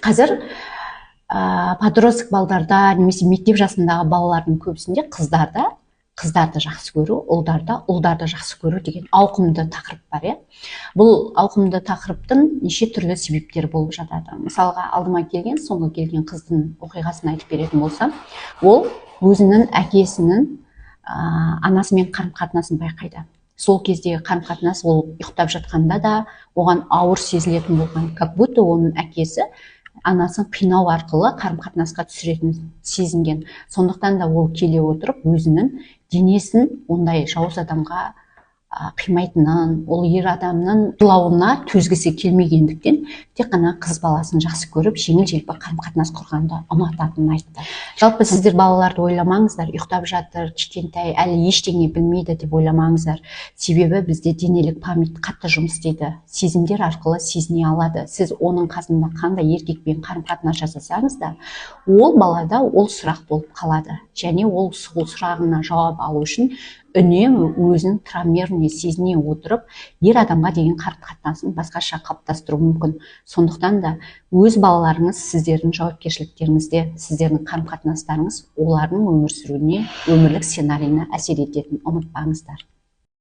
Қазір подросток балдарда немесе мектеп жасындағы балалардың көбісінде қыздарды жақсы көру, ұлдарды жақсы көру деген ауқымды тақырып бар, иә. Бұл ауқымды тақырыптың неше түрлі себептері болып жатады. Мысалға, алдыма соңғы келген қыздың оқиғасын айтып беретін болсам, ол өзінің әкесінің анасымен қарым-қатынасын байқайды. Сол кездегі қарым-қатынас ол ұйықтап жатқанда да оған ауыр сезілетін болған, как будто оның әкесі анасын қинау арқылы қарым-қатынасқа түсіретін сезінген. Сондықтан да ол келе отырып өзінің денесін ондай жауыз адамға қимайтынын, ол ер адамның жылауына төзгісі келмегендіктен тек қана қыз баласын жақсы көріп, жеңіл-желпі қарым-қатынас құрғанды ұнататынын айтты. Жалпы сіздер балаларды ойламаңыздар, ұйықтап жатыр, кішкентай, әлі ештеңе білмейді деп ойламаңыздар. Себебі бізде денелік память қатты жұмыс істейді. Сезімдер арқылы сезіне алады. Сіз оның қасында қандай еркекпен қарым-қатынас жасасаңыз да, ол балада ол сұрақ болып қалады. Және ол сұрағына жауап алу үшін үнемі өзін травмированный сезіне отырып, ер адамға деген қарым-қатынасын басқаша қалыптастыруы мүмкін. Сондықтан да өз балаларыңыз сіздердің жауапкершіліктеріңізде, сіздердің қарым-қатынастарыңыз олардың өмір сүруіне, өмірлік сценарийіне әсер ететінін ұмытпаңыздар.